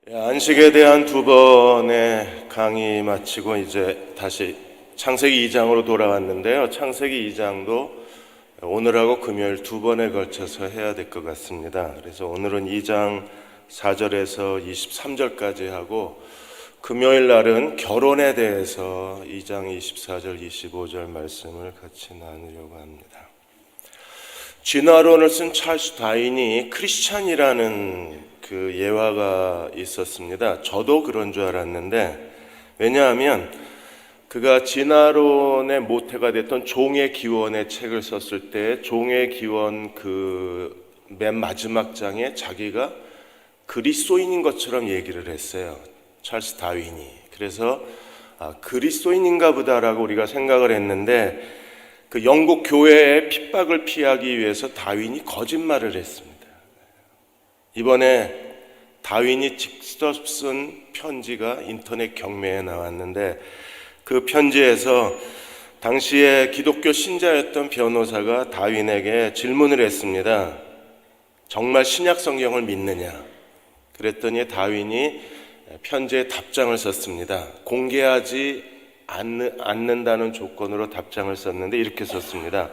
안식에 대한 두 번의 강의 마치고 이제 다시 창세기 2장으로 돌아왔는데요. 창세기 2장도 오늘하고 금요일 두 번에 걸쳐서 해야 될 것 같습니다. 그래서 오늘은 2장 4절에서 23절까지 하고 금요일 날은 결혼에 대해서 2장 24절, 25절 말씀을 같이 나누려고 합니다. 진화론을 쓴 찰스 다윈이 크리스찬이라는 그 예화가 있었습니다. 저도 그런 줄 알았는데, 왜냐하면 그가 진화론의 모태가 됐던 종의 기원의 책을 썼을 때 종의 기원 그 맨 마지막 장에 자기가 그리스도인인 것처럼 얘기를 했어요. 찰스 다윈이. 그래서 그리스도인인가 보다라고 우리가 생각을 했는데, 그 영국 교회의 핍박을 피하기 위해서 다윈이 거짓말을 했습니다. 이번에 다윈이 직접 쓴 편지가 인터넷 경매에 나왔는데, 그 편지에서 당시에 기독교 신자였던 변호사가 다윈에게 질문을 했습니다. 정말 신약 성경을 믿느냐? 그랬더니 다윈이 편지에 답장을 썼습니다. 공개하지 않는다는 조건으로 답장을 썼는데 이렇게 썼습니다.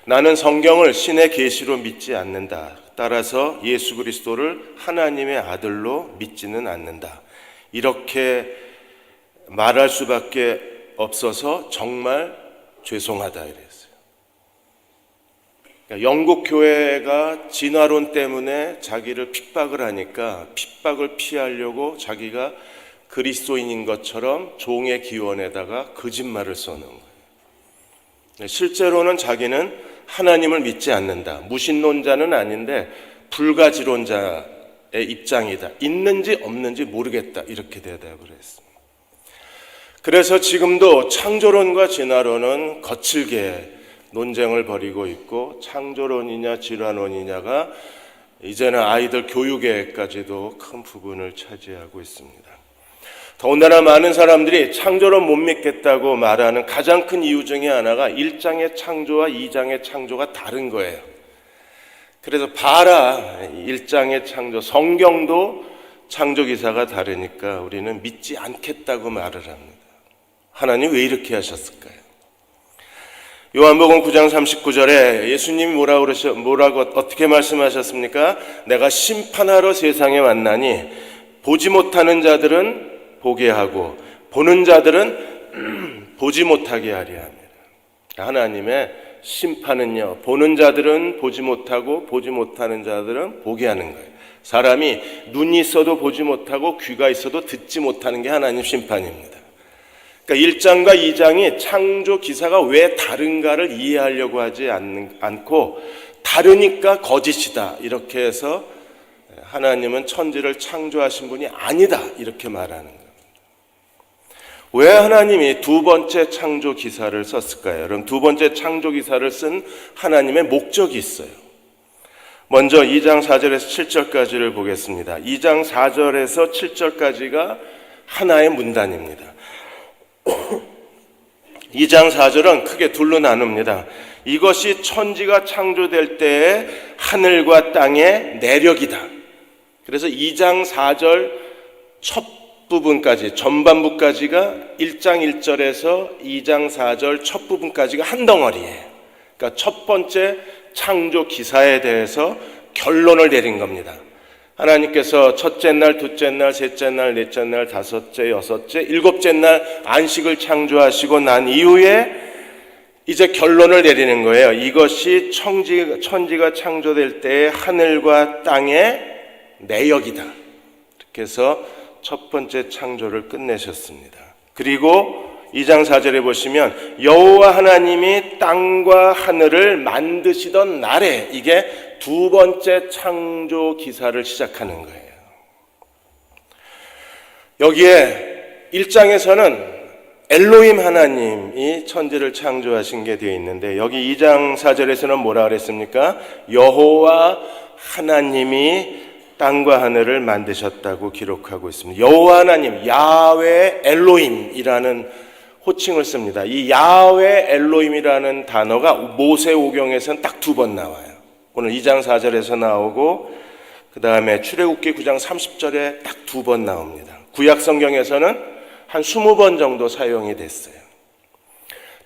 나는 성경을 신의 계시로 믿지 않는다. 따라서 예수 그리스도를 하나님의 아들로 믿지는 않는다. 이렇게 말할 수밖에 없어서 정말 죄송하다 이랬어요. 그러니까 영국 교회가 진화론 때문에 자기를 핍박을 하니까 핍박을 피하려고 자기가 그리스도인인 것처럼 종의 기원에다가 거짓말을 써놓은 거예요. 실제로는 자기는 하나님을 믿지 않는다. 무신론자는 아닌데 불가지론자의 입장이다. 있는지 없는지 모르겠다. 이렇게 대답을 했습니다. 그래서 지금도 창조론과 진화론은 거칠게 논쟁을 벌이고 있고, 창조론이냐 진화론이냐가 이제는 아이들 교육에까지도 큰 부분을 차지하고 있습니다. 더군다나 많은 사람들이 창조론 못 믿겠다고 말하는 가장 큰 이유 중에 하나가 1장의 창조와 2장의 창조가 다른 거예요. 그래서 봐라, 1장의 창조, 성경도 창조 기사가 다르니까 우리는 믿지 않겠다고 말을 합니다. 하나님 왜 이렇게 하셨을까요? 요한복음 9장 39절에 예수님이 뭐라고 어떻게 말씀하셨습니까? 내가 심판하러 세상에 왔나니 보지 못하는 자들은 보게 하고 보는 자들은 보지 못하게 하려 합니다. 하나님의 심판은요, 보는 자들은 보지 못하고 보지 못하는 자들은 보게 하는 거예요. 사람이 눈이 있어도 보지 못하고 귀가 있어도 듣지 못하는 게 하나님 심판입니다. 그러니까 1장과 2장이 창조 기사가 왜 다른가를 이해하려고 하지 않고 다르니까 거짓이다 이렇게 해서 하나님은 천지를 창조하신 분이 아니다 이렇게 말하는 거예요. 왜 하나님이 두 번째 창조 기사를 썼을까요? 여러분, 두 번째 창조 기사를 쓴 하나님의 목적이 있어요. 먼저 2장 4절에서 7절까지를 보겠습니다. 2장 4절에서 7절까지가 하나의 문단입니다. 2장 4절은 크게 둘로 나눕니다. 이것이 천지가 창조될 때의 하늘과 땅의 내력이다. 그래서 2장 4절 첫 부분까지, 전반부까지가 1장 1절에서 2장 4절 첫 부분까지가 한 덩어리예요. 그러니까 첫 번째 창조 기사에 대해서 결론을 내린 겁니다. 하나님께서 첫째 날, 둘째 날, 셋째 날, 넷째 날, 다섯째, 여섯째, 일곱째 날 안식을 창조하시고 난 이후에 이제 결론을 내리는 거예요. 이것이 천지가 창조될 때의 하늘과 땅의 내역이다. 이렇게 해서 첫 번째 창조를 끝내셨습니다. 그리고 2장 4절에 보시면 여호와 하나님이 땅과 하늘을 만드시던 날에, 이게 두 번째 창조 기사를 시작하는 거예요. 여기에 1장에서는 엘로힘 하나님이 천지를 창조하신 게 되어 있는데, 여기 2장 4절에서는 뭐라 그랬습니까? 여호와 하나님이 땅과 하늘을 만드셨다고 기록하고 있습니다. 여호와 하나님, 야훼 엘로힘이라는 호칭을 씁니다. 이 야훼 엘로힘이라는 단어가 모세오경에서는 딱 두 번 나와요. 오늘 2장 4절에서 나오고 그 다음에 출애굽기 9장 30절에 딱 2번 나옵니다. 구약 성경에서는 한 20번 정도 사용이 됐어요.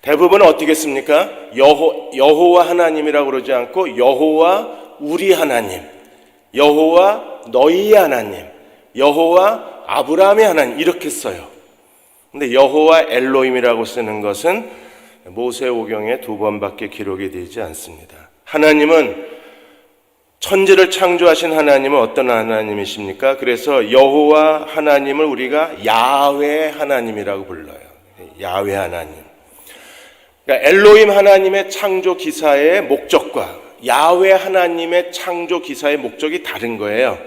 대부분 어떻게 씁니까? 여호와 하나님이라고 그러지 않고 여호와 우리 하나님, 여호와 너희의 하나님, 여호와 아브라함의 하나님 이렇게 써요. 근데 여호와 엘로힘이라고 쓰는 것은 모세오경에 2번밖에 기록이 되지 않습니다. 하나님은 천지를 창조하신 하나님은 어떤 하나님이십니까? 그래서 여호와 하나님을 우리가 야훼 하나님이라고 불러요. 야훼 하나님. 그러니까 엘로힘 하나님의 창조 기사의 목적과 야훼 하나님의 창조 기사의 목적이 다른 거예요.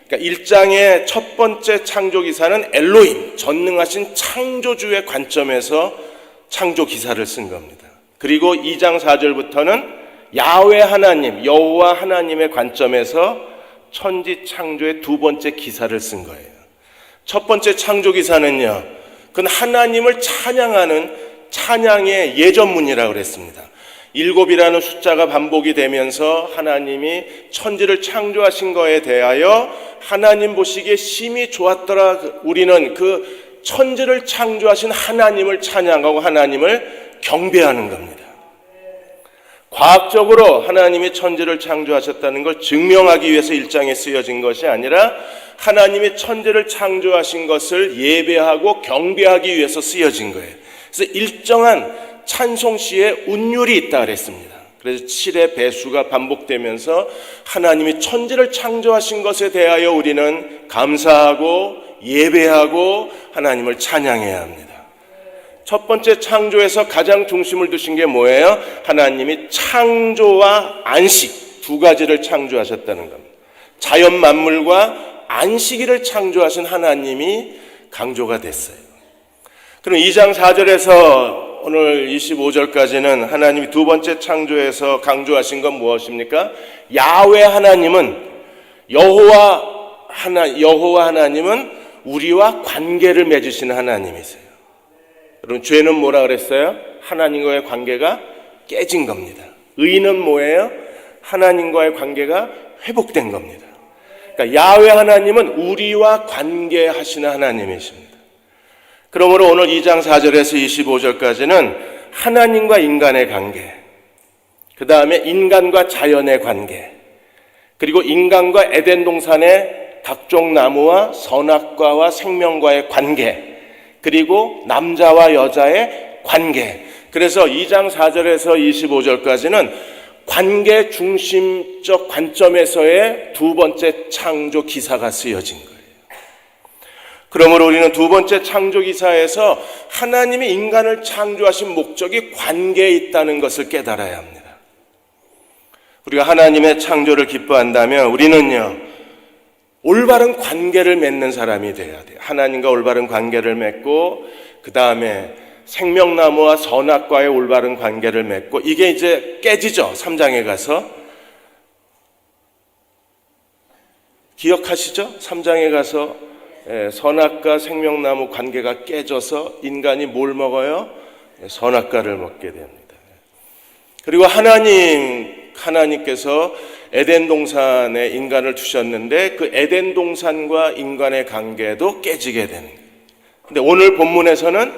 그러니까 1장의 첫 번째 창조 기사는 엘로힘, 전능하신 창조주의 관점에서 창조 기사를 쓴 겁니다. 그리고 2장 4절부터는 야훼 하나님, 여호와 하나님의 관점에서 천지 창조의 2번째 기사를 쓴 거예요. 첫 번째 창조 기사는요, 그건 하나님을 찬양하는 찬양의 예전문이라고 그랬습니다. 7이라는 숫자가 반복이 되면서 하나님이 천지를 창조하신 거에 대하여 하나님 보시기에 심히 좋았더라. 우리는 그 천지를 창조하신 하나님을 찬양하고 하나님을 경배하는 겁니다. 과학적으로 하나님이 천지를 창조하셨다는 걸 증명하기 위해서 1장에 쓰여진 것이 아니라 하나님이 천지를 창조하신 것을 예배하고 경배하기 위해서 쓰여진 거예요. 그래서 일정한 찬송시의 운율이 있다 그랬습니다. 그래서 7의 배수가 반복되면서 하나님이 천지를 창조하신 것에 대하여 우리는 감사하고 예배하고 하나님을 찬양해야 합니다. 첫 번째 창조에서 가장 중심을 두신 게 뭐예요? 하나님이 창조와 안식 2가지를 창조하셨다는 겁니다. 자연 만물과 안식일을 창조하신 하나님이 강조가 됐어요. 그럼 2장 4절에서 오늘 25절까지는 하나님이 2번째 창조에서 강조하신 건 무엇입니까? 야훼 하나님은 여호와 하나님은 우리와 관계를 맺으시는 하나님이세요. 여러분, 죄는 뭐라 그랬어요? 하나님과의 관계가 깨진 겁니다. 의는 뭐예요? 하나님과의 관계가 회복된 겁니다. 그러니까 야훼 하나님은 우리와 관계하시는 하나님이십니다. 그러므로 오늘 2장 4절에서 25절까지는 하나님과 인간의 관계, 그 다음에 인간과 자연의 관계, 그리고 인간과 에덴 동산의 각종 나무와 선악과와 생명과의 관계, 그리고 남자와 여자의 관계. 그래서 2장 4절에서 25절까지는 관계 중심적 관점에서의 2번째 창조 기사가 쓰여진 거예요. 그러므로 우리는 2번째 창조 기사에서 하나님이 인간을 창조하신 목적이 관계에 있다는 것을 깨달아야 합니다. 우리가 하나님의 창조를 기뻐한다면 우리는요, 올바른 관계를 맺는 사람이 돼야 돼요. 하나님과 올바른 관계를 맺고, 그 다음에 생명나무와 선악과의 올바른 관계를 맺고, 이게 이제 깨지죠. 3장에 가서. 기억하시죠? 3장에 가서 선악과 생명나무 관계가 깨져서 인간이 뭘 먹어요? 선악과를 먹게 됩니다. 그리고 하나님께서 에덴 동산에 인간을 두셨는데 그 에덴 동산과 인간의 관계도 깨지게 되는 거예요. 근데 오늘 본문에서는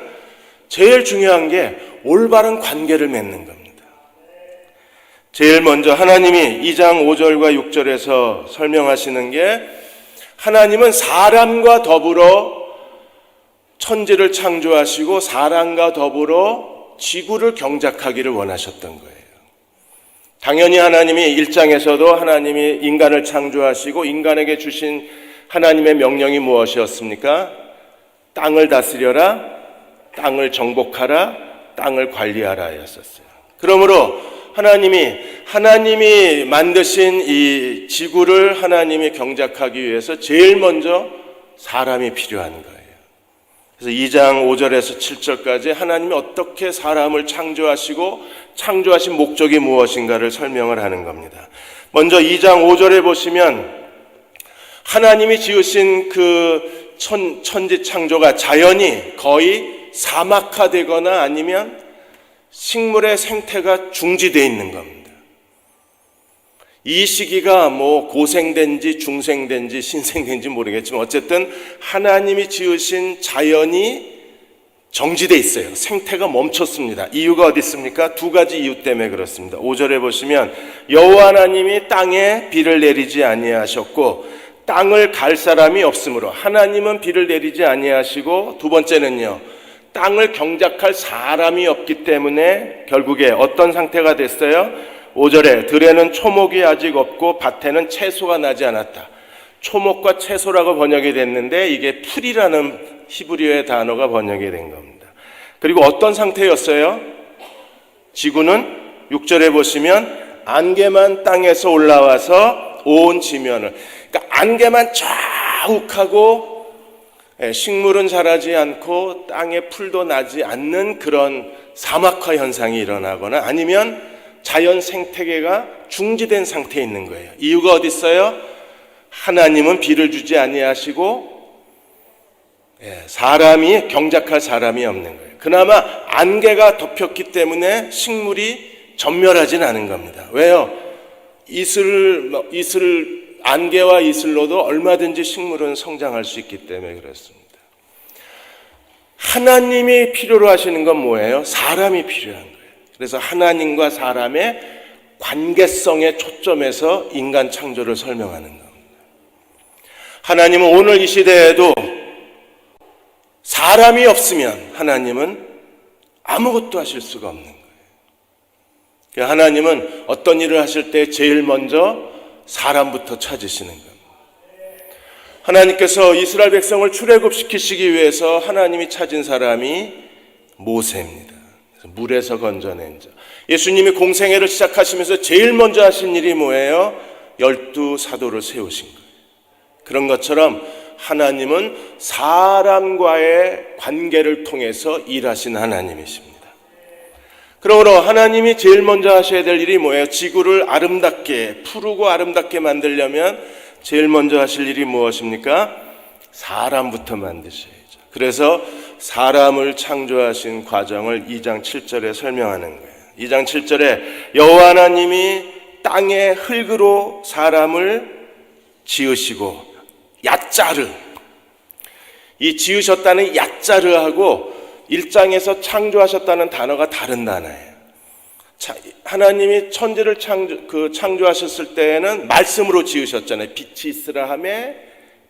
제일 중요한 게 올바른 관계를 맺는 겁니다. 제일 먼저 하나님이 2장 5절과 6절에서 설명하시는 게, 하나님은 사람과 더불어 천지를 창조하시고 사람과 더불어 지구를 경작하기를 원하셨던 거예요. 당연히 하나님이 1장에서도 하나님이 인간을 창조하시고 인간에게 주신 하나님의 명령이 무엇이었습니까? 땅을 다스려라, 땅을 정복하라, 땅을 관리하라 였었어요. 그러므로 하나님이 만드신 이 지구를 하나님이 경작하기 위해서 제일 먼저 사람이 필요한 거예요. 그래서 2장 5절에서 7절까지 하나님이 어떻게 사람을 창조하시고 창조하신 목적이 무엇인가를 설명을 하는 겁니다. 먼저 2장 5절에 보시면 하나님이 지으신 그 천지 창조가 자연이 거의 사막화되거나 아니면 식물의 생태가 중지되어 있는 겁니다. 이 시기가 뭐 고생된지 중생된지 신생된지 모르겠지만 어쨌든 하나님이 지으신 자연이 정지돼 있어요. 생태가 멈췄습니다. 이유가 어디 있습니까? 두 가지 이유 때문에 그렇습니다. 5절에 보시면 여호와 하나님이 땅에 비를 내리지 아니하셨고 땅을 갈 사람이 없으므로, 하나님은 비를 내리지 아니하시고, 두 번째는요, 땅을 경작할 사람이 없기 때문에 결국에 어떤 상태가 됐어요? 5절에 들에는 초목이 아직 없고 밭에는 채소가 나지 않았다. 초목과 채소라고 번역이 됐는데 이게 풀이라는 히브리어의 단어가 번역이 된 겁니다. 그리고 어떤 상태였어요? 지구는 6절에 보시면 안개만 땅에서 올라와서 온 지면을, 그러니까 안개만 자욱하고 식물은 자라지 않고 땅에 풀도 나지 않는 그런 사막화 현상이 일어나거나 아니면 자연 생태계가 중지된 상태에 있는 거예요. 이유가 어디 있어요? 하나님은 비를 주지 아니하시고 사람이 경작할 사람이 없는 거예요. 그나마 안개가 덮였기 때문에 식물이 전멸하진 않은 겁니다. 왜요? 안개와 이슬로도 얼마든지 식물은 성장할 수 있기 때문에 그렇습니다. 하나님이 필요로 하시는 건 뭐예요? 사람이 필요한 거예요. 그래서 하나님과 사람의 관계성에 초점해서 인간 창조를 설명하는 겁니다. 하나님은 오늘 이 시대에도 사람이 없으면 하나님은 아무것도 하실 수가 없는 거예요. 하나님은 어떤 일을 하실 때 제일 먼저 사람부터 찾으시는 겁니다. 하나님께서 이스라엘 백성을 출애굽시키시기 위해서 하나님이 찾은 사람이 모세입니다. 물에서 건져낸 자. 예수님이 공생애를 시작하시면서 제일 먼저 하신 일이 뭐예요? 12 사도를 세우신 거예요. 그런 것처럼 하나님은 사람과의 관계를 통해서 일하신 하나님이십니다. 그러므로 하나님이 제일 먼저 하셔야 될 일이 뭐예요? 지구를 아름답게, 푸르고 아름답게 만들려면 제일 먼저 하실 일이 무엇입니까? 사람부터 만드셔야죠. 그래서 사람을 창조하신 과정을 2장 7절에 설명하는 거예요. 2장 7절에 여호와 하나님이 땅의 흙으로 사람을 지으시고, 야짜르, 이 지으셨다는 야짜르하고 1장에서 창조하셨다는 단어가 다른 단어예요. 하나님이 천지를 창조하셨을 때에는 말씀으로 지으셨잖아요. 빛이 있으라 하매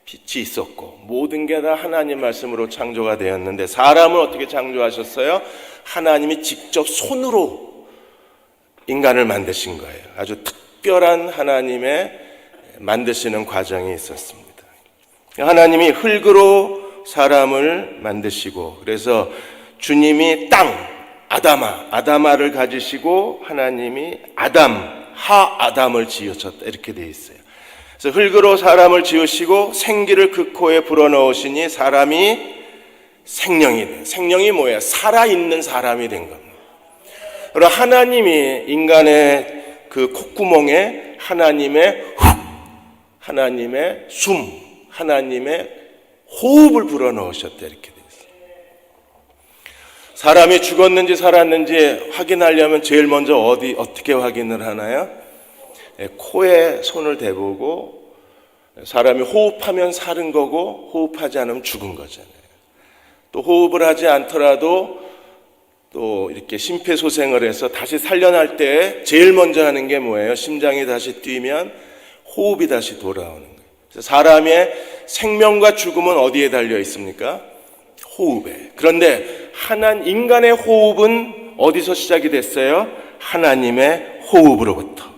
빛이 있었고, 모든 게 다 하나님 말씀으로 창조가 되었는데 사람을 어떻게 창조하셨어요? 하나님이 직접 손으로 인간을 만드신 거예요. 아주 특별한 하나님의 만드시는 과정이 있었습니다. 하나님이 흙으로 사람을 만드시고, 그래서 주님이 땅, 아다마를 가지시고 하나님이 아담을 지으셨다, 이렇게 되어 있어요. 그래서 흙으로 사람을 지으시고 생기를 그 코에 불어넣으시니 사람이 생명이 뭐예요? 살아있는 사람이 된 겁니다. 그리고 하나님이 인간의 그 콧구멍에 하나님의 숨, 하나님의 호흡을 불어넣으셨다, 이렇게 되어 있어요. 사람이 죽었는지 살았는지 확인하려면 제일 먼저 어떻게 확인을 하나요? 코에 손을 대보고, 사람이 호흡하면 사는 거고 호흡하지 않으면 죽은 거잖아요. 또 호흡을 하지 않더라도 또 이렇게 심폐소생을 해서 다시 살려날 때 제일 먼저 하는 게 뭐예요? 심장이 다시 뛰면 호흡이 다시 돌아오는 거예요. 그래서 사람의 생명과 죽음은 어디에 달려 있습니까? 호흡에. 그런데 인간의 호흡은 어디서 시작이 됐어요? 하나님의 호흡으로부터.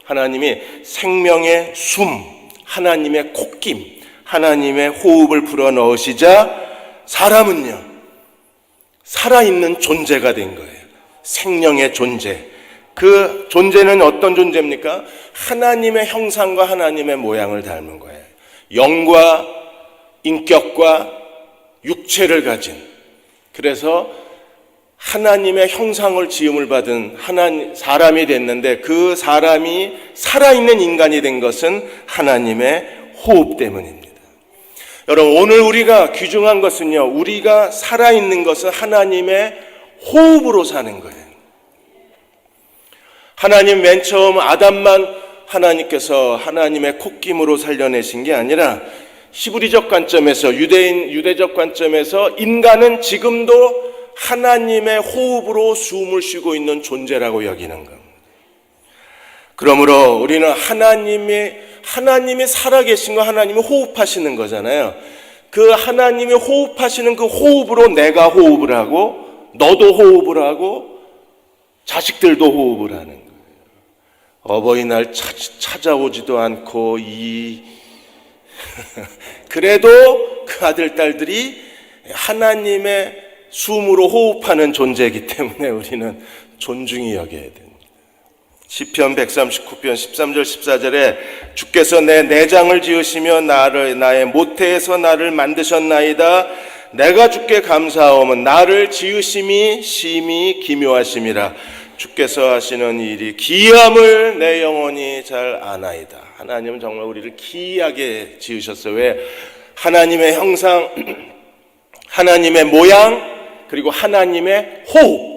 하나님이 생명의 숨, 하나님의 콧김, 하나님의 호흡을 불어넣으시자 사람은요, 살아있는 존재가 된 거예요. 생명의 존재. 그 존재는 어떤 존재입니까? 하나님의 형상과 하나님의 모양을 닮은 거예요. 영과 인격과 육체를 가진, 그래서 하나님의 형상을 지음을 받은 사람이 됐는데, 그 사람이 살아있는 인간이 된 것은 하나님의 호흡 때문입니다. 여러분, 오늘 우리가 귀중한 것은요, 우리가 살아있는 것은 하나님의 호흡으로 사는 거예요. 하나님 맨 처음 아담만 하나님께서 하나님의 콧김으로 살려내신 게 아니라 히브리적 관점에서, 유대적 관점에서 인간은 지금도 하나님의 호흡으로 숨을 쉬고 있는 존재라고 여기는 겁니다. 그러므로 우리는 하나님이 살아계신 거, 하나님이 호흡하시는 거잖아요. 그 하나님이 호흡하시는 그 호흡으로 내가 호흡을 하고, 너도 호흡을 하고, 자식들도 호흡을 하는 거예요. 어버이날 찾아오지도 않고 그래도 그 아들, 딸들이 하나님의 숨으로 호흡하는 존재이기 때문에 우리는 존중히 여겨야 됩니다. 시편 139편 13절 14절에 주께서 내 내장을 지으시며 나의 모태에서 나를 만드셨나이다. 내가 주께 감사하오면 나를 지으심이 심히 기묘하심이라. 주께서 하시는 일이 기이함을 내 영혼이 잘 아나이다. 하나님은 정말 우리를 기이하게 지으셨어요. 왜? 하나님의 형상, 하나님의 모양, 그리고 하나님의 호흡.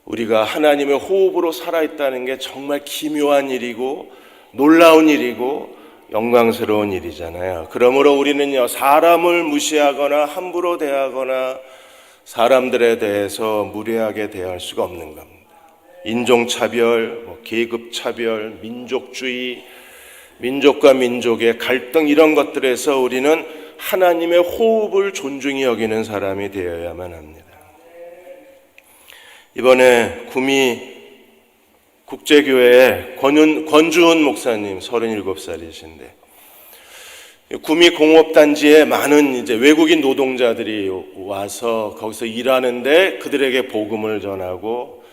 우리가 하나님의 호흡으로 살아있다는 게 정말 기묘한 일이고 놀라운 일이고 영광스러운 일이잖아요. 그러므로 우리는요, 사람을 무시하거나 함부로 대하거나 사람들에 대해서 무례하게 대할 수가 없는 겁니다. 인종차별, 계급차별, 민족주의, 민족과 민족의 갈등, 이런 것들에서 우리는 하나님의 호흡을 존중히 여기는 사람이 되어야만 합니다. 이번에 구미 국제교회의 권주훈 목사님 37살이신데, 구미 공업단지에 많은 이제 외국인 노동자들이 와서 거기서 일하는데 그들에게 복음을 전하고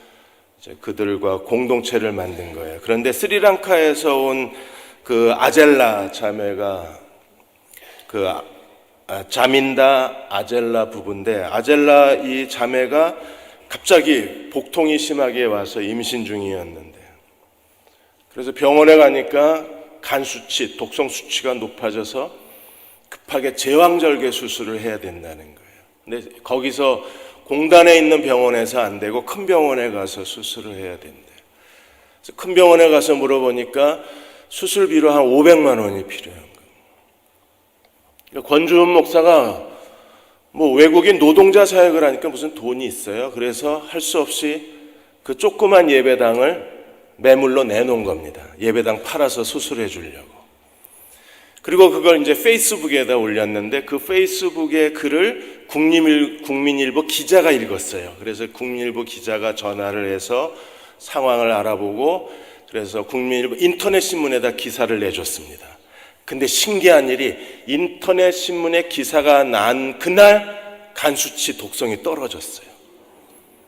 이제 그들과 공동체를 만든 거예요. 그런데 스리랑카에서 온 그 아젤라 자매가 자민다 아젤라 부부인데, 아젤라 이 자매가 갑자기 복통이 심하게 와서 임신 중이었는데, 그래서 병원에 가니까 간 수치, 독성 수치가 높아져서 급하게 제왕절개 수술을 해야 된다는 거예요. 근데 거기서 공단에 있는 병원에서 안 되고 큰 병원에 가서 수술을 해야 된대. 그래서 큰 병원에 가서 물어보니까 수술비로 한 500만 원이 필요한 거예요. 권주훈 목사가 외국인 노동자 사역을 하니까 무슨 돈이 있어요. 그래서 할 수 없이 그 조그만 예배당을 매물로 내놓은 겁니다. 예배당 팔아서 수술해 주려고. 그리고 그걸 이제 페이스북에다 올렸는데, 그 페이스북의 글을 국민일보 기자가 읽었어요. 그래서 국민일보 기자가 전화를 해서 상황을 알아보고, 그래서 국민일보 인터넷 신문에다 기사를 내줬습니다. 근데 신기한 일이 인터넷 신문에 기사가 난 그날 간수치 독성이 떨어졌어요.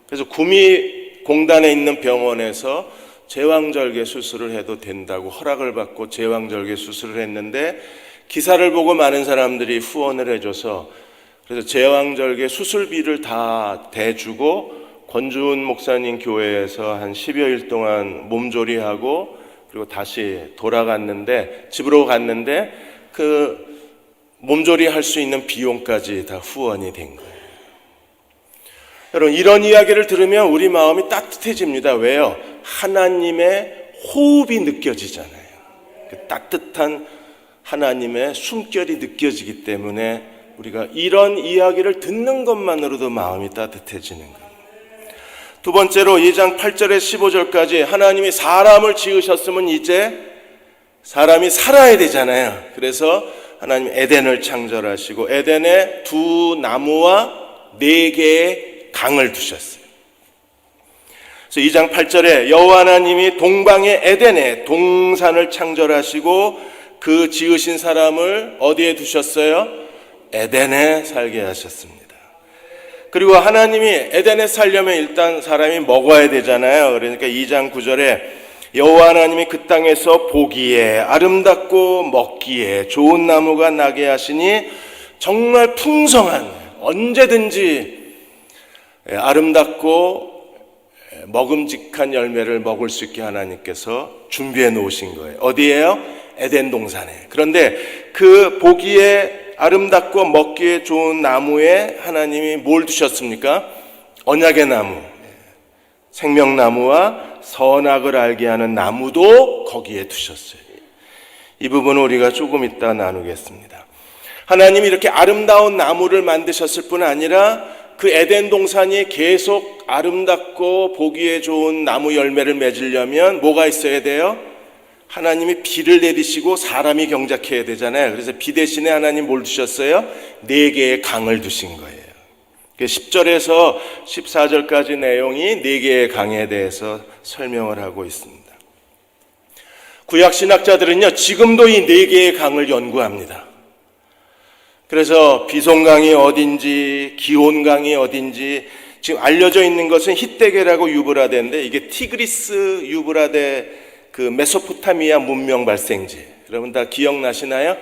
그래서 구미 공단에 있는 병원에서 제왕절개 수술을 해도 된다고 허락을 받고 제왕절개 수술을 했는데, 기사를 보고 많은 사람들이 후원을 해줘서 그래서 제왕절개 수술비를 다 대주고 권주훈 목사님 교회에서 한 10여일 동안 몸조리하고 그리고 다시 돌아갔는데, 집으로 갔는데 그 몸조리 할 수 있는 비용까지 다 후원이 된 거예요. 여러분, 이런 이야기를 들으면 우리 마음이 따뜻해집니다. 왜요? 하나님의 호흡이 느껴지잖아요. 그 따뜻한 하나님의 숨결이 느껴지기 때문에 우리가 이런 이야기를 듣는 것만으로도 마음이 따뜻해지는 거예요. 두 번째로 2장 8절에 15절까지 하나님이 사람을 지으셨으면 이제 사람이 살아야 되잖아요. 그래서 하나님 에덴을 창조하시고 에덴에 두 나무와 4개의 강을 두셨어요. 그래서 2장 8절에 여호와 하나님이 동방의 에덴에 동산을 창조하시고 그 지으신 사람을 어디에 두셨어요? 에덴에 살게 하셨습니다. 그리고 하나님이 에덴에 살려면 일단 사람이 먹어야 되잖아요. 그러니까 2장 9절에 여호와 하나님이 그 땅에서 보기에 아름답고 먹기에 좋은 나무가 나게 하시니 정말 풍성한, 언제든지 아름답고 먹음직한 열매를 먹을 수 있게 하나님께서 준비해 놓으신 거예요. 어디예요? 에덴 동산에. 그런데 그 보기에 아름답고 먹기에 좋은 나무에 하나님이 뭘 두셨습니까? 언약의 나무, 생명나무와 선악을 알게 하는 나무도 거기에 두셨어요. 이 부분은 우리가 조금 이따 나누겠습니다. 하나님이 이렇게 아름다운 나무를 만드셨을 뿐 아니라 그 에덴 동산이 계속 아름답고 보기에 좋은 나무 열매를 맺으려면 뭐가 있어야 돼요? 하나님이 비를 내리시고 사람이 경작해야 되잖아요. 그래서 비 대신에 하나님 뭘 두셨어요? 4개의 강을 두신 거예요. 10절에서 14절까지 내용이 4개의 강에 대해서 설명을 하고 있습니다. 구약신학자들은요, 지금도 이 4개의 강을 연구합니다. 그래서 비송강이 어딘지, 기온강이 어딘지, 지금 알려져 있는 것은 히데계라고 유브라데인데, 이게 티그리스 유브라데 그 메소포타미아 문명 발생지. 여러분 다 기억나시나요?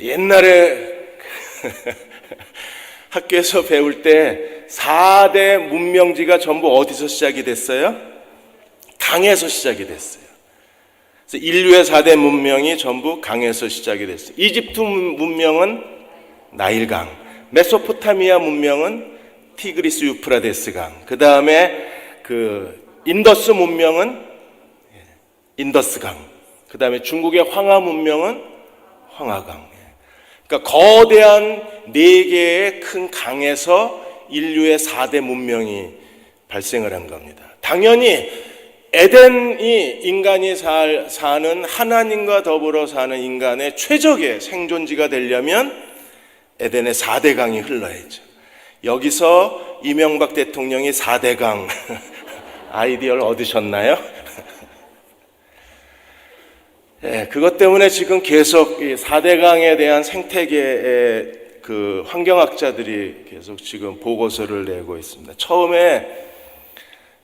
옛날에 학교에서 배울 때 4대 문명지가 전부 어디서 시작이 됐어요? 강에서 시작이 됐어요. 그래서 인류의 4대 문명이 전부 강에서 시작이 됐어요. 이집트 문명은 나일강, 메소포타미아 문명은 티그리스 유프라데스강, 그 다음에 인더스 문명은 인더스강, 그 다음에 중국의 황하 문명은 황하강. 그러니까 거대한 4개의 큰 강에서 인류의 4대 문명이 발생을 한 겁니다. 당연히 에덴이 인간이 사는, 하나님과 더불어 사는 인간의 최적의 생존지가 되려면 에덴의 4대 강이 흘러야죠. 여기서 이명박 대통령이 4대 강 아이디어를 얻으셨나요? 네, 그것 때문에 지금 계속 이 4대 강에 대한 생태계의 그 환경학자들이 계속 지금 보고서를 내고 있습니다. 처음에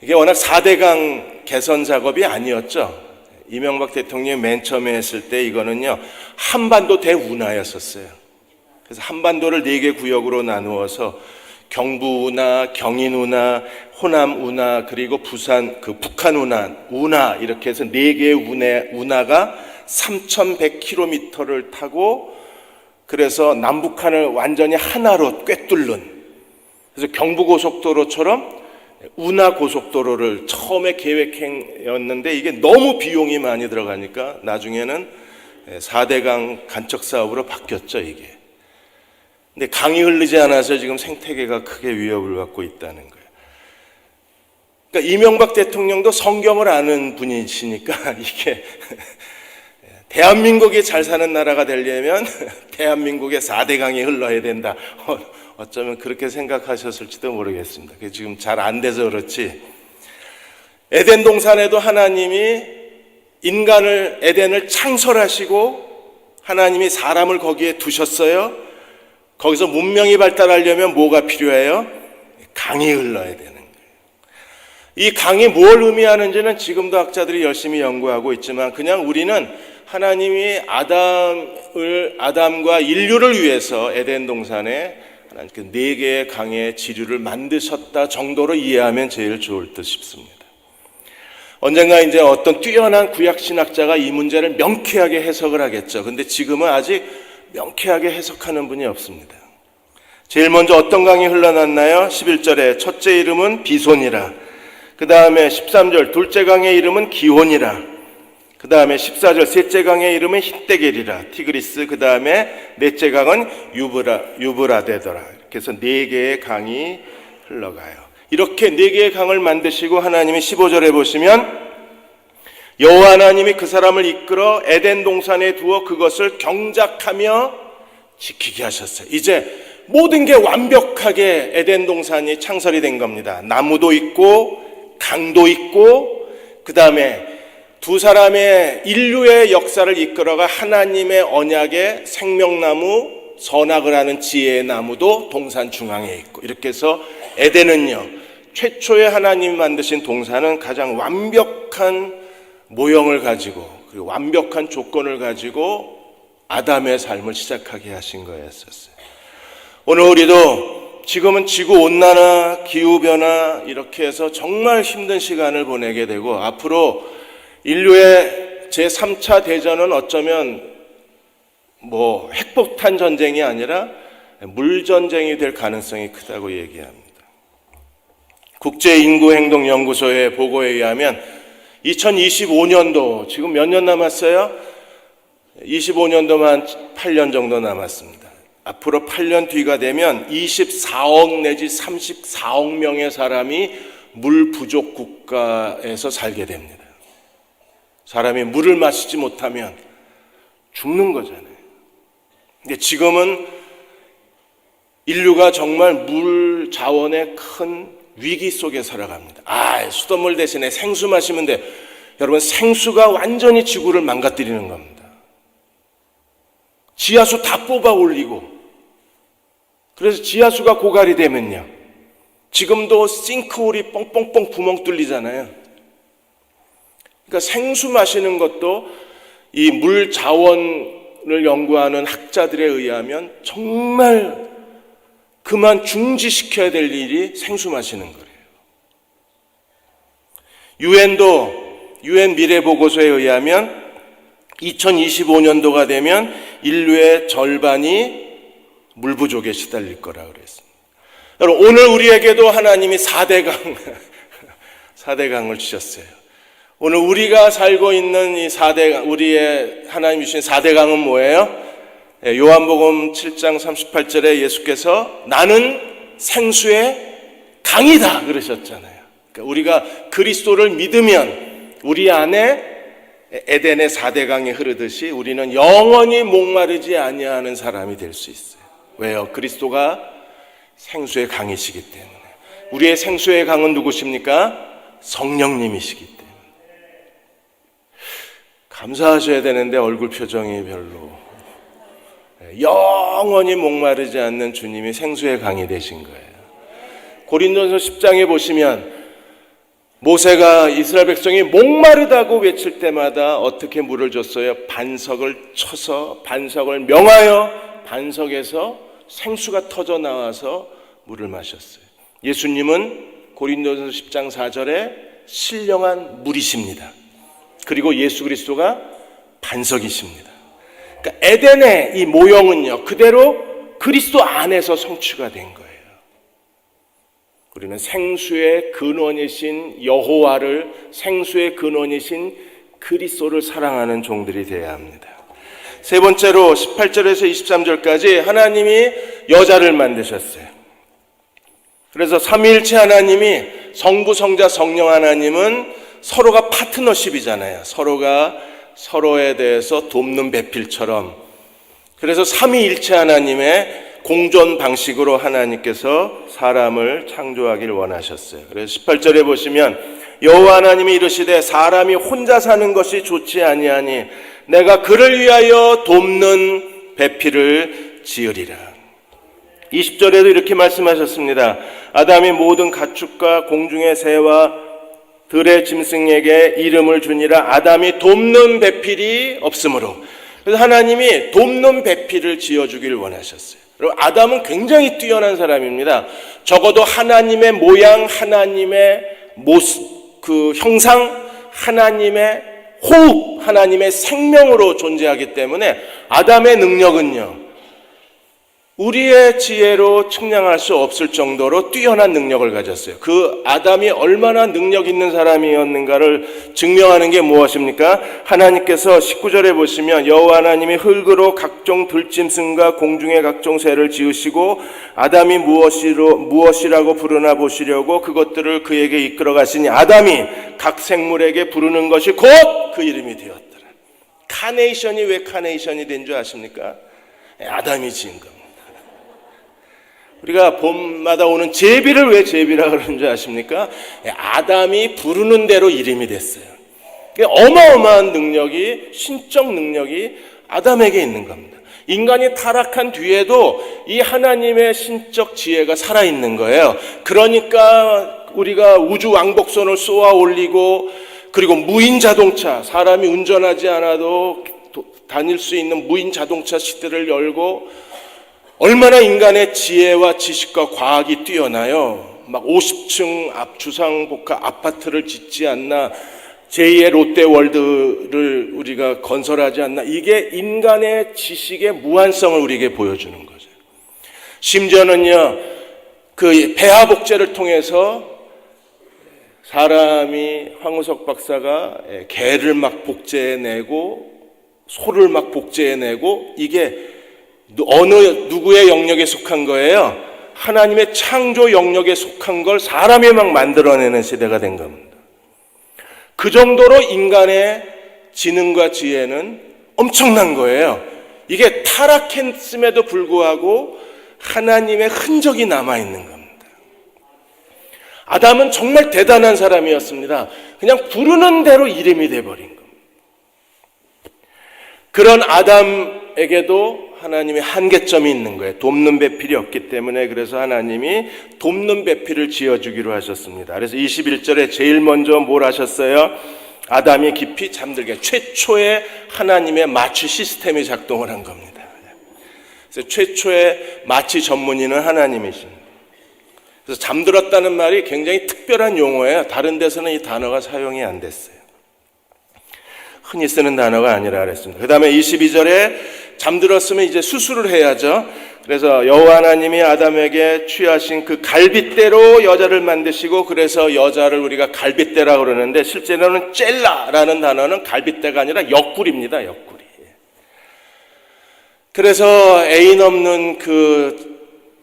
이게 워낙 4대 강 개선 작업이 아니었죠. 이명박 대통령이 맨 처음에 했을 때 이거는요, 한반도 대운하였었어요. 그래서 한반도를 4개 구역으로 나누어서 경부 운하, 경인 운하, 호남 운하, 그리고 부산 북한 운하 이렇게 해서 4개의 운하가 3,100km를 타고, 그래서 남북한을 완전히 하나로 꿰뚫는, 그래서 경부고속도로처럼 운하 고속도로를 처음에 계획했는데 이게 너무 비용이 많이 들어가니까 나중에는 4대강 간척 사업으로 바뀌었죠, 이게. 근데 강이 흐르지 않아서 지금 생태계가 크게 위협을 받고 있다는 거예요. 그러니까 이명박 대통령도 성경을 아는 분이시니까 이게 대한민국이 잘 사는 나라가 되려면 대한민국에 4대 강이 흘러야 된다. 어쩌면 그렇게 생각하셨을지도 모르겠습니다. 그게 지금 잘 안 돼서 그렇지. 에덴 동산에도 하나님이 에덴을 창설하시고 하나님이 사람을 거기에 두셨어요. 거기서 문명이 발달하려면 뭐가 필요해요? 강이 흘러야 되는 거예요. 이 강이 뭘 의미하는지는 지금도 학자들이 열심히 연구하고 있지만, 그냥 우리는 하나님이 아담과 인류를 위해서 에덴 동산에 그 4개의 강의 지류를 만드셨다 정도로 이해하면 제일 좋을 듯 싶습니다. 언젠가 이제 어떤 뛰어난 구약신학자가 이 문제를 명쾌하게 해석을 하겠죠. 근데 지금은 아직 명쾌하게 해석하는 분이 없습니다. 제일 먼저 어떤 강이 흘러났나요? 11절에 첫째 이름은 비손이라, 그 다음에 13절 둘째 강의 이름은 기혼이라, 그 다음에 14절 셋째 강의 이름은 히데겔이라, 티그리스, 그 다음에 넷째 강은 유브라데더라. 이렇게 해서 4개의 강이 흘러가요. 이렇게 4개의 강을 만드시고 하나님이 15절에 보시면 여호와 하나님이 그 사람을 이끌어 에덴 동산에 두어 그것을 경작하며 지키게 하셨어요. 이제 모든 게 완벽하게 에덴 동산이 창설이 된 겁니다. 나무도 있고 강도 있고, 그 다음에 두 사람의 인류의 역사를 이끌어가 하나님의 언약의 생명나무, 선악을 하는 지혜의 나무도 동산 중앙에 있고, 이렇게 해서 에덴은요, 최초의 하나님이 만드신 동산은 가장 완벽한 모형을 가지고, 그리고 완벽한 조건을 가지고 아담의 삶을 시작하게 하신 거였었어요. 오늘 우리도 지금은 지구온난화, 기후변화 이렇게 해서 정말 힘든 시간을 보내게 되고, 앞으로 인류의 제3차 대전은 어쩌면 핵폭탄 전쟁이 아니라 물전쟁이 될 가능성이 크다고 얘기합니다. 국제인구행동연구소의 보고에 의하면 2025년도 지금 몇 년 남았어요? 25년도만 8년 정도 남았습니다. 앞으로 8년 뒤가 되면 24억 내지 34억 명의 사람이 물 부족 국가에서 살게 됩니다. 사람이 물을 마시지 못하면 죽는 거잖아요. 근데 지금은 인류가 정말 물 자원의 큰 위기 속에 살아갑니다. 수돗물 대신에 생수 마시면 돼. 여러분, 생수가 완전히 지구를 망가뜨리는 겁니다. 지하수 다 뽑아 올리고, 그래서 지하수가 고갈이 되면요, 지금도 싱크홀이 뻥뻥뻥 구멍 뚫리잖아요. 그러니까 생수 마시는 것도 이 물 자원을 연구하는 학자들에 의하면 정말 그만 중지시켜야 될 일이 생수 마시는 거예요. 유엔 미래보고서에 의하면 2025년도가 되면 인류의 절반이 물 부족에 시달릴 거라고 그랬습니다. 여러분, 오늘 우리에게도 하나님이 4대강을 주셨어요. 오늘 우리가 살고 있는 이 4대강, 우리의 하나님 주신 4대강은 뭐예요? 요한복음 7장 38절에 예수께서 나는 생수의 강이다 그러셨잖아요. 그러니까 우리가 그리스도를 믿으면 우리 안에 에덴의 4대강이 흐르듯이 우리는 영원히 목마르지 아니하는 사람이 될 수 있어요. 왜요? 그리스도가 생수의 강이시기 때문에. 우리의 생수의 강은 누구십니까? 성령님이시기 때문에. 감사하셔야 되는데 얼굴 표정이 별로. 영원히 목마르지 않는 주님이 생수의 강이 되신 거예요. 고린도서 10장에 보시면 모세가 이스라엘 백성이 목마르다고 외칠 때마다 어떻게 물을 줬어요? 반석을 쳐서, 반석을 명하여 반석에서 생수가 터져 나와서 물을 마셨어요. 예수님은 고린도서 10장 4절에 신령한 물이십니다. 그리고 예수 그리스도가 반석이십니다. 그러니까 에덴의 이 모형은요, 그대로 그리스도 안에서 성취가 된 거예요. 우리는 생수의 근원이신 여호와를, 생수의 근원이신 그리스도를 사랑하는 종들이 되어야 합니다. 세 번째로 18절에서 23절까지 하나님이 여자를 만드셨어요. 그래서 삼위일체 하나님이, 성부, 성자, 성령 하나님은 서로가 파트너십이잖아요. 서로가 서로에 대해서 돕는 배필처럼. 그래서 삼위일체 하나님의 공존 방식으로 하나님께서 사람을 창조하기를 원하셨어요. 그래서 18절에 보시면 여호와 하나님이 이르시되 사람이 혼자 사는 것이 좋지 아니하니 내가 그를 위하여 돕는 배필을 지으리라. 20절에도 이렇게 말씀하셨습니다. 아담이 모든 가축과 공중의 새와 들의 짐승에게 이름을 주니라. 아담이 돕는 배필이 없으므로. 그래서 하나님이 돕는 배필을 지어주길 원하셨어요. 여러분, 아담은 굉장히 뛰어난 사람입니다. 적어도 하나님의 모양, 하나님의 모습, 그 형상, 하나님의 호흡, 하나님의 생명으로 존재하기 때문에 아담의 능력은요, 우리의 지혜로 측량할 수 없을 정도로 뛰어난 능력을 가졌어요. 그 아담이 얼마나 능력 있는 사람이었는가를 증명하는 게 무엇입니까? 하나님께서 19절에 보시면 여호와 하나님이 흙으로 각종 들짐승과 공중의 각종 새를 지으시고 아담이 무엇이라고 부르나 보시려고 그것들을 그에게 이끌어 가시니 아담이 각 생물에게 부르는 것이 곧 그 이름이 되었더라. 카네이션이 왜 카네이션이 된 줄 아십니까? 아담이 지은 겁니다. 우리가 봄마다 오는 제비를 왜 제비라 그러는 줄 아십니까? 아담이 부르는 대로 이름이 됐어요. 어마어마한 능력이, 신적 능력이 아담에게 있는 겁니다. 인간이 타락한 뒤에도 이 하나님의 신적 지혜가 살아있는 거예요. 그러니까 우리가 우주 왕복선을 쏘아 올리고, 그리고 무인 자동차, 사람이 운전하지 않아도 다닐 수 있는 무인 자동차 시대를 열고, 얼마나 인간의 지혜와 지식과 과학이 뛰어나요. 막 50층 주상복합 아파트를 짓지 않나, 제2의 롯데월드를 우리가 건설하지 않나. 이게 인간의 지식의 무한성을 우리에게 보여주는 거죠. 심지어는요, 그 폐하복제를 통해서 사람이 황우석 박사가 개를 막 복제해내고 소를 막 복제해내고 이게 어느 누구의 영역에 속한 거예요? 하나님의 창조 영역에 속한 걸 사람이 막 만들어내는 시대가 된 겁니다. 그 정도로 인간의 지능과 지혜는 엄청난 거예요. 이게 타락했음에도 불구하고 하나님의 흔적이 남아있는 겁니다. 아담은 정말 대단한 사람이었습니다. 그냥 부르는 대로 이름이 돼버린 겁니다. 그런 아담에게도 하나님의 한계점이 있는 거예요. 돕는 배필이 없기 때문에. 그래서 하나님이 돕는 배필을 지어주기로 하셨습니다. 그래서 21절에 제일 먼저 뭘 하셨어요? 아담이 깊이 잠들게. 최초의 하나님의 마취 시스템이 작동을 한 겁니다. 그래서 최초의 마취 전문의는 하나님이십니다. 그래서 잠들었다는 말이 굉장히 특별한 용어예요. 다른 데서는 이 단어가 사용이 안 됐어요. 흔히 쓰는 단어가 아니라 그랬습니다. 그 다음에 22절에 잠들었으면 이제 수술을 해야죠. 그래서 여호와 하나님이 아담에게 취하신 그 갈빗대로 여자를 만드시고, 그래서 여자를 우리가 갈빗대라고 그러는데 실제로는 젤라라는 단어는 갈빗대가 아니라 옆구리입니다. 옆구리. 그래서 애인 없는 그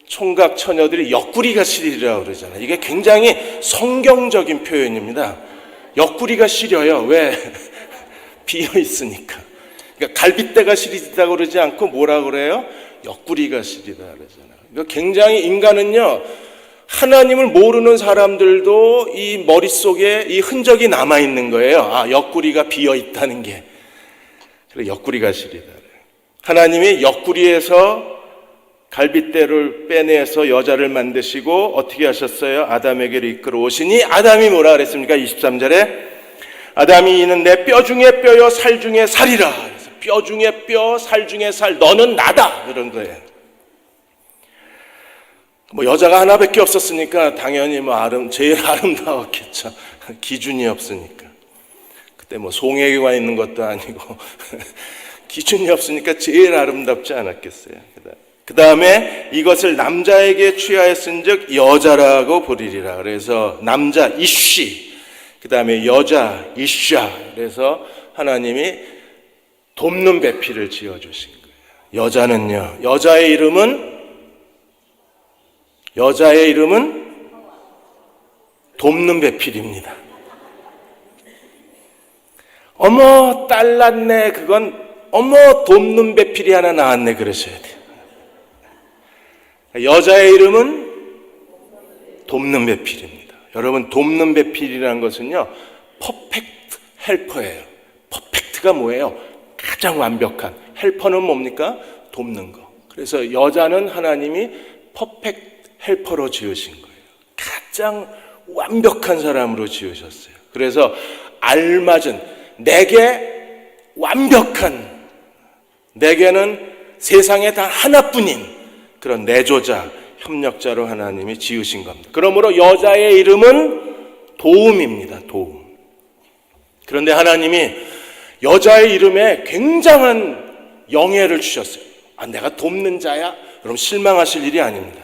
총각 처녀들이 옆구리가 시리라고 그러잖아요. 이게 굉장히 성경적인 표현입니다. 옆구리가 시려요. 왜? 비어 있으니까. 그러니까 갈빗대가 시리다고 그러지 않고 뭐라 그래요? 옆구리가 시리다 그러잖아요. 그러니까 굉장히 인간은요, 하나님을 모르는 사람들도 이 머릿속에 이 흔적이 남아있는 거예요. 아, 옆구리가 비어 있다는 게. 그래, 옆구리가 시리다. 하나님이 옆구리에서 갈빗대를 빼내서 여자를 만드시고 어떻게 하셨어요? 아담에게로 이끌어 오시니, 아담이 뭐라 그랬습니까? 23절에 아담이 이는 내 뼈 중에 뼈요 살 중에 살이라. 그래서 뼈 중에 뼈, 살 중에 살, 너는 나다, 그런 거예요. 뭐 여자가 하나밖에 없었으니까 당연히 뭐 제일 아름다웠겠죠. 기준이 없으니까. 그때 뭐 송혜교가 있는 것도 아니고 기준이 없으니까 제일 아름답지 않았겠어요. 그 다음에 이것을 남자에게 취하였은즉 여자라고 부르리라. 그래서 남자 이쉬, 그 다음에 여자 이샤. 그래서 하나님이 돕는 배필을 지어주신 거예요. 여자는요, 여자의 이름은 돕는 배필입니다. 어머, 딸 낳네. 그건 어머, 돕는 배필이 하나 나왔네 그러셔야 돼요. 여자의 이름은 돕는 배필입니다. 여러분, 돕는 배필이라는 것은요, 퍼펙트 헬퍼예요. 퍼펙트가 뭐예요? 가장 완벽한. 헬퍼는 뭡니까? 돕는 거. 그래서 여자는 하나님이 퍼펙트 헬퍼로 지으신 거예요. 가장 완벽한 사람으로 지으셨어요. 그래서 알맞은, 내게 완벽한, 내게는 세상에 단 하나뿐인 그런 내조자, 협력자로 하나님이 지으신 겁니다. 그러므로 여자의 이름은 도움입니다. 도움. 그런데 하나님이 여자의 이름에 굉장한 영예를 주셨어요. 아, 내가 돕는 자야? 그럼 실망하실 일이 아닙니다.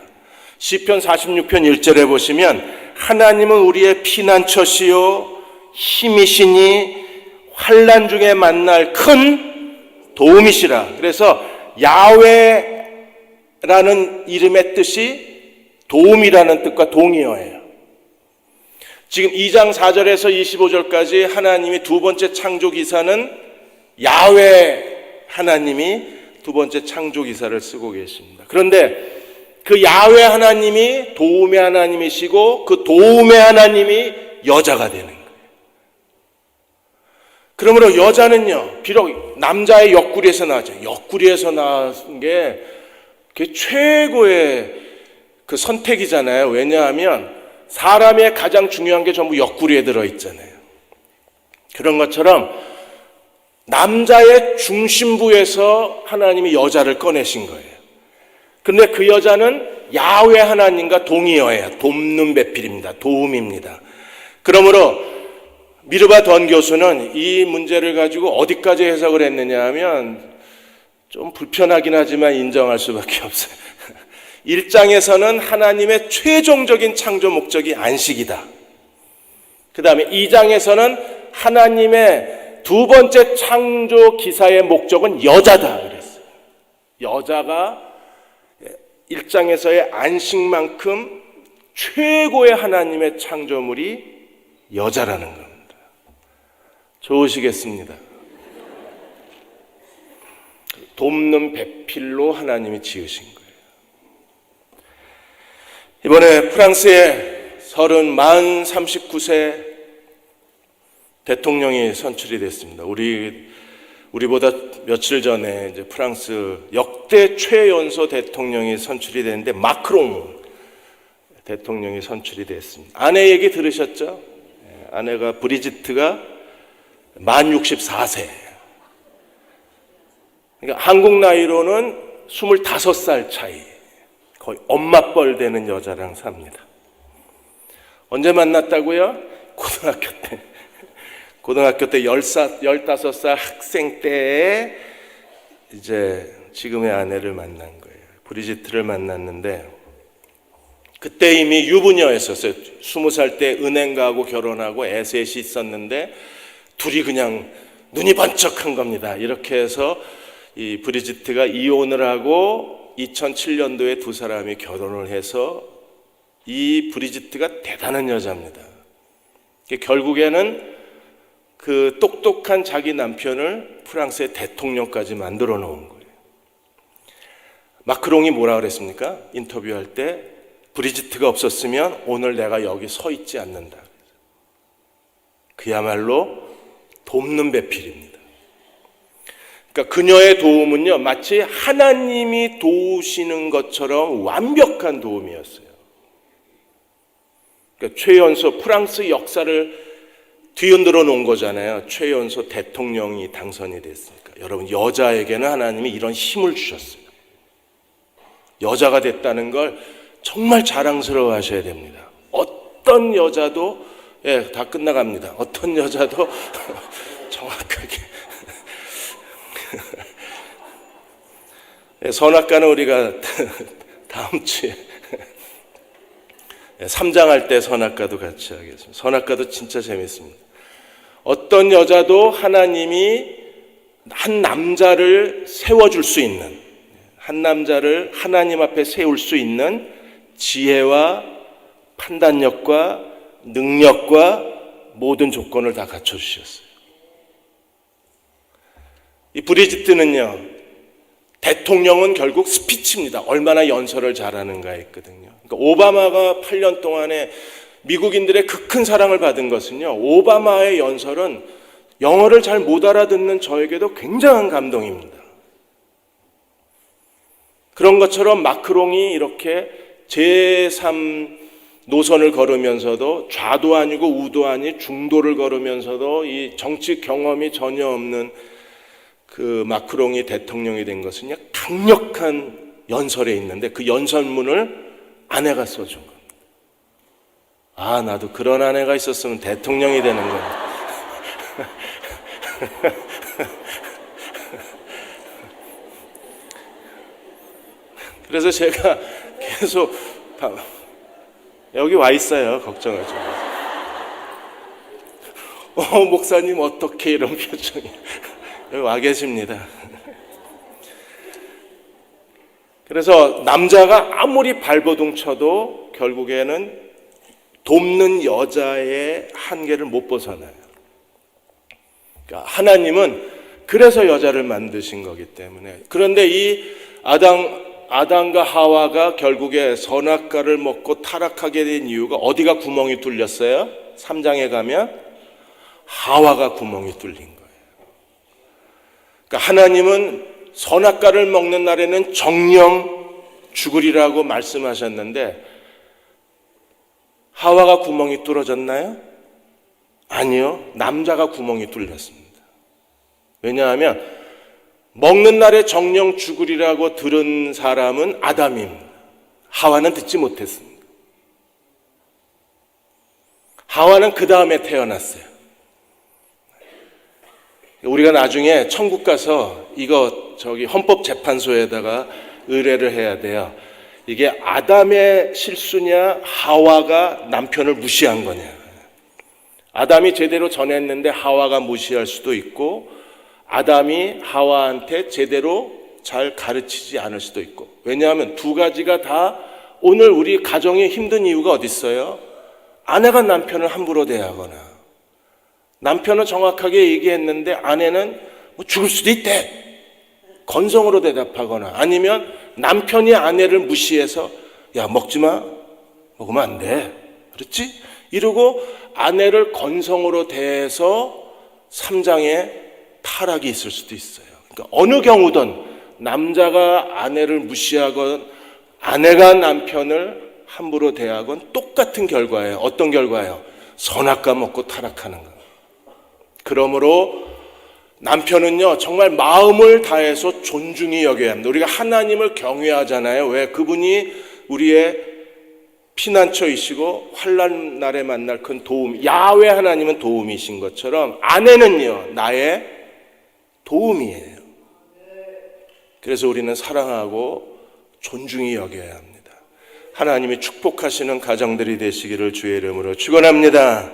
시편 46편 1절에 보시면 하나님은 우리의 피난처시요 힘이시니 환난 중에 만날 큰 도움이시라. 그래서 야훼 라는 이름의 뜻이 도움이라는 뜻과 동의어예요. 지금 2장 4절에서 25절까지 하나님이 두 번째 창조 기사는 야훼 하나님이 두 번째 창조 기사를 쓰고 계십니다. 그런데 그 야훼 하나님이 도움의 하나님이시고 그 도움의 하나님이 여자가 되는 거예요. 그러므로 여자는요, 비록 남자의 옆구리에서 나왔죠. 옆구리에서 나온 게 그게 최고의 그 선택이잖아요. 왜냐하면 사람의 가장 중요한 게 전부 옆구리에 들어있잖아요. 그런 것처럼 남자의 중심부에서 하나님이 여자를 꺼내신 거예요. 그런데 그 여자는 야훼 하나님과 동의어예요. 돕는 배필입니다. 도움입니다. 그러므로 미르바 던 교수는 이 문제를 가지고 어디까지 해석을 했느냐 하면 좀 불편하긴 하지만 인정할 수밖에 없어요. 1장에서는 하나님의 최종적인 창조 목적이 안식이다. 그 다음에 2장에서는 하나님의 두 번째 창조 기사의 목적은 여자다 그랬어요. 여자가 1장에서의 안식만큼 최고의 하나님의 창조물이 여자라는 겁니다. 좋으시겠습니다. 돕는 배필로 하나님이 지으신 거예요. 이번에 프랑스의 39세 대통령이 선출이 됐습니다. 우리보다 며칠 전에 이제 프랑스 역대 최연소 대통령이 선출이 됐는데 마크롱 대통령이 선출이 됐습니다. 아내 얘기 들으셨죠? 아내가 브리지트가 만 64세. 그러니까 한국 나이로는 25살 차이. 거의 엄마뻘 되는 여자랑 삽니다. 언제 만났다고요? 고등학교 때 15살 학생 때에 이제 지금의 아내를 만난 거예요. 브리지트를 만났는데 그때 이미 유부녀였었어요. 20살 때 은행가하고 결혼하고 애 셋이 있었는데 둘이 그냥 눈이 번쩍한 겁니다. 이렇게 해서 이 브리지트가 이혼을 하고 2007년도에 두 사람이 결혼을 해서 이 브리지트가 대단한 여자입니다. 결국에는 그 똑똑한 자기 남편을 프랑스의 대통령까지 만들어 놓은 거예요. 마크롱이 뭐라 그랬습니까? 인터뷰할 때 브리지트가 없었으면 오늘 내가 여기 서 있지 않는다. 그야말로 돕는 배필입니다. 그러니까 그녀의 도움은요, 마치 하나님이 도우시는 것처럼 완벽한 도움이었어요. 그러니까 최연소 프랑스 역사를 뒤흔들어 놓은 거잖아요. 최연소 대통령이 당선이 됐으니까. 여러분, 여자에게는 하나님이 이런 힘을 주셨어요. 여자가 됐다는 걸 정말 자랑스러워 하셔야 됩니다. 어떤 여자도, 다 끝나갑니다. 어떤 여자도 정확하게. 선악과는 우리가 다음 주에 3장 할 때 선악과도 같이 하겠습니다. 선악과도 진짜 재밌습니다. 어떤 여자도 하나님이 한 남자를 세워줄 수 있는, 한 남자를 하나님 앞에 세울 수 있는 지혜와 판단력과 능력과 모든 조건을 다 갖춰주셨어요. 이 브리지트는요, 대통령은 결국 스피치입니다. 얼마나 연설을 잘하는가 했거든요. 그러니까 오바마가 8년 동안에 미국인들의 그 큰 사랑을 받은 것은요, 오바마의 연설은 영어를 잘 못 알아듣는 저에게도 굉장한 감동입니다. 그런 것처럼 마크롱이 이렇게 제3 노선을 걸으면서도 좌도 아니고 우도 아니 중도를 걸으면서도 이 정치 경험이 전혀 없는 그 마크롱이 대통령이 된 것은요, 강력한 연설에 있는데 그 연설문을 아내가 써준 겁니다. 아, 나도 그런 아내가 있었으면 대통령이 되는 거야. 그래서 제가 계속 여기 와 있어요. 걱정하지 마세요. 목사님 어떻게 이런 표정이. 여기 와 계십니다. 그래서 남자가 아무리 발버둥 쳐도 결국에는 돕는 여자의 한계를 못 벗어나요. 그러니까 하나님은 그래서 여자를 만드신 거기 때문에. 그런데 이 아담과 하와가 결국에 선악과를 먹고 타락하게 된 이유가 어디가 구멍이 뚫렸어요? 3장에 가면 하와가 구멍이 뚫린 거예요. 그러니까 하나님은 선악과를 먹는 날에는 정령 죽으리라고 말씀하셨는데 하와가 구멍이 뚫어졌나요? 아니요. 남자가 구멍이 뚫렸습니다. 왜냐하면 먹는 날에 정령 죽으리라고 들은 사람은 아담입니다. 하와는 듣지 못했습니다. 하와는 그 다음에 태어났어요. 우리가 나중에 천국 가서 이거 헌법재판소에다가 의뢰를 해야 돼요. 이게 아담의 실수냐 하와가 남편을 무시한 거냐. 아담이 제대로 전했는데 하와가 무시할 수도 있고, 아담이 하와한테 제대로 잘 가르치지 않을 수도 있고. 왜냐하면 두 가지가 다 오늘 우리 가정이 힘든 이유가 어디 있어요? 아내가 남편을 함부로 대하거나, 남편은 정확하게 얘기했는데 아내는 뭐 죽을 수도 있대, 건성으로 대답하거나, 아니면 남편이 아내를 무시해서 야 먹지마, 먹으면 안 돼, 그렇지? 이러고 아내를 건성으로 대해서 3장에 타락이 있을 수도 있어요. 그러니까 어느 경우든 남자가 아내를 무시하건 아내가 남편을 함부로 대하건 똑같은 결과예요. 어떤 결과예요? 선악과 먹고 타락하는 거. 그러므로 남편은요, 정말 마음을 다해서 존중히 여겨야 합니다. 우리가 하나님을 경외하잖아요. 왜? 그분이 우리의 피난처이시고 환난 날에 만날 큰 도움, 야훼 하나님은 도움이신 것처럼 아내는요, 나의 도움이에요. 그래서 우리는 사랑하고 존중히 여겨야 합니다. 하나님이 축복하시는 가정들이 되시기를 주의 이름으로 축원합니다.